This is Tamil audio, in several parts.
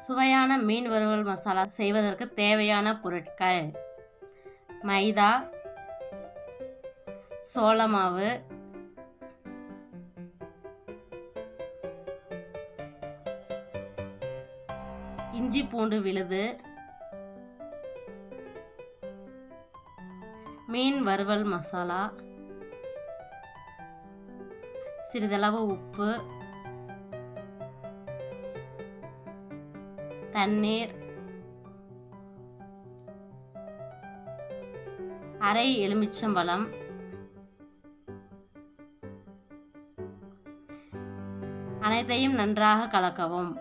சுவையான மீன் வறுவல் மசாலா செய்வதற்கு தேவையான பொருட்கள்: மைதா, சோள மாவு, இஞ்சி பூண்டு விழுது, மீன் வறுவல் மசாலா, சிறிதளவு உப்பு, தண்ணீர், அரை எலுமிச்சம்பழம், அனைத்தையும் நன்றாக கலக்கவும்.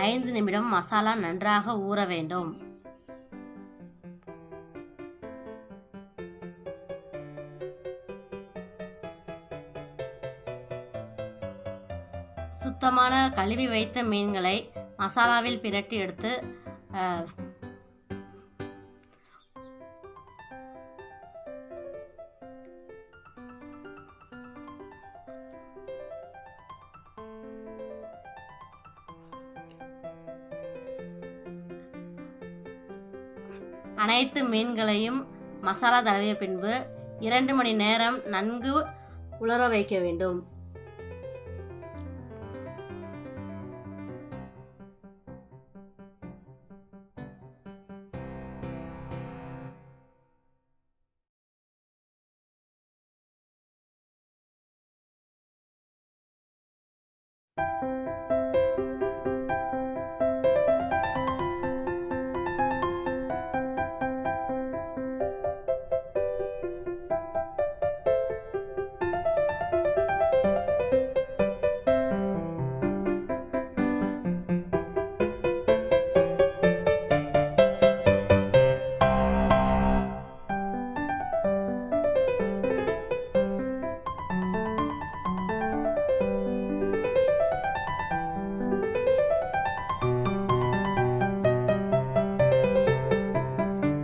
ஐந்து நிமிடம் மசாலா நன்றாக ஊற வேண்டும். சுத்தமான கழுவி வைத்த மீன்களை மசாலாவில் பிரட்டி எடுத்து அனைத்து மீன்களையும் மசாலா தடவிய பின்பு 2 மணி நேரம் நன்கு உலர வைக்க வேண்டும்.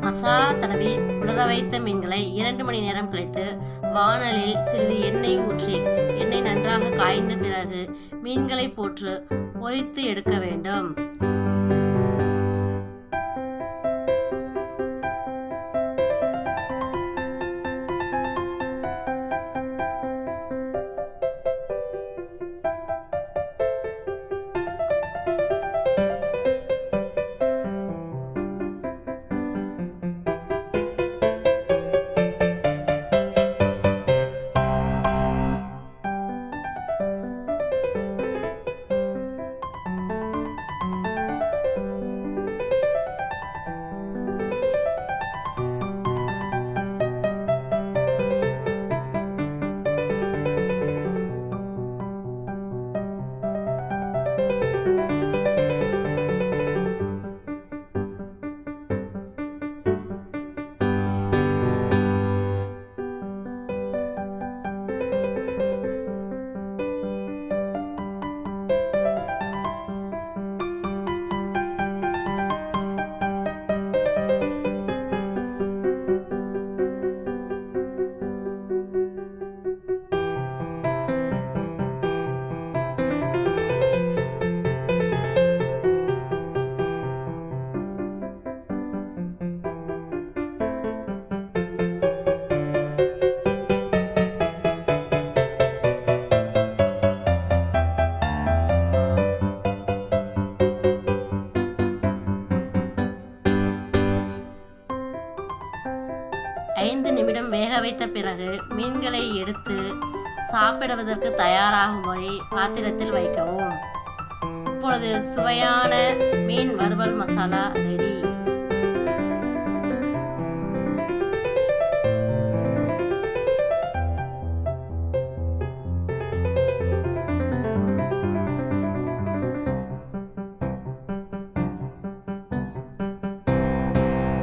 மசாலா தடவி உலர வைத்த மீன்களை 2 மணி நேரம் கழித்து வாணலில் சிறிது எண்ணெய் ஊற்றி எண்ணெய் நன்றாக காய்ந்த பிறகு மீன்களை போட்டு பொரித்து எடுக்க வேண்டும். 5 நிமிடம் வேக வைத்த பிறகு மீன்களை எடுத்து சாப்பிடுவதற்கு தயாராகும்படி பாத்திரத்தில் வைக்கவும். இப்பொழுது சுவையான மீன் வறுவல் மசாலா ரெடி.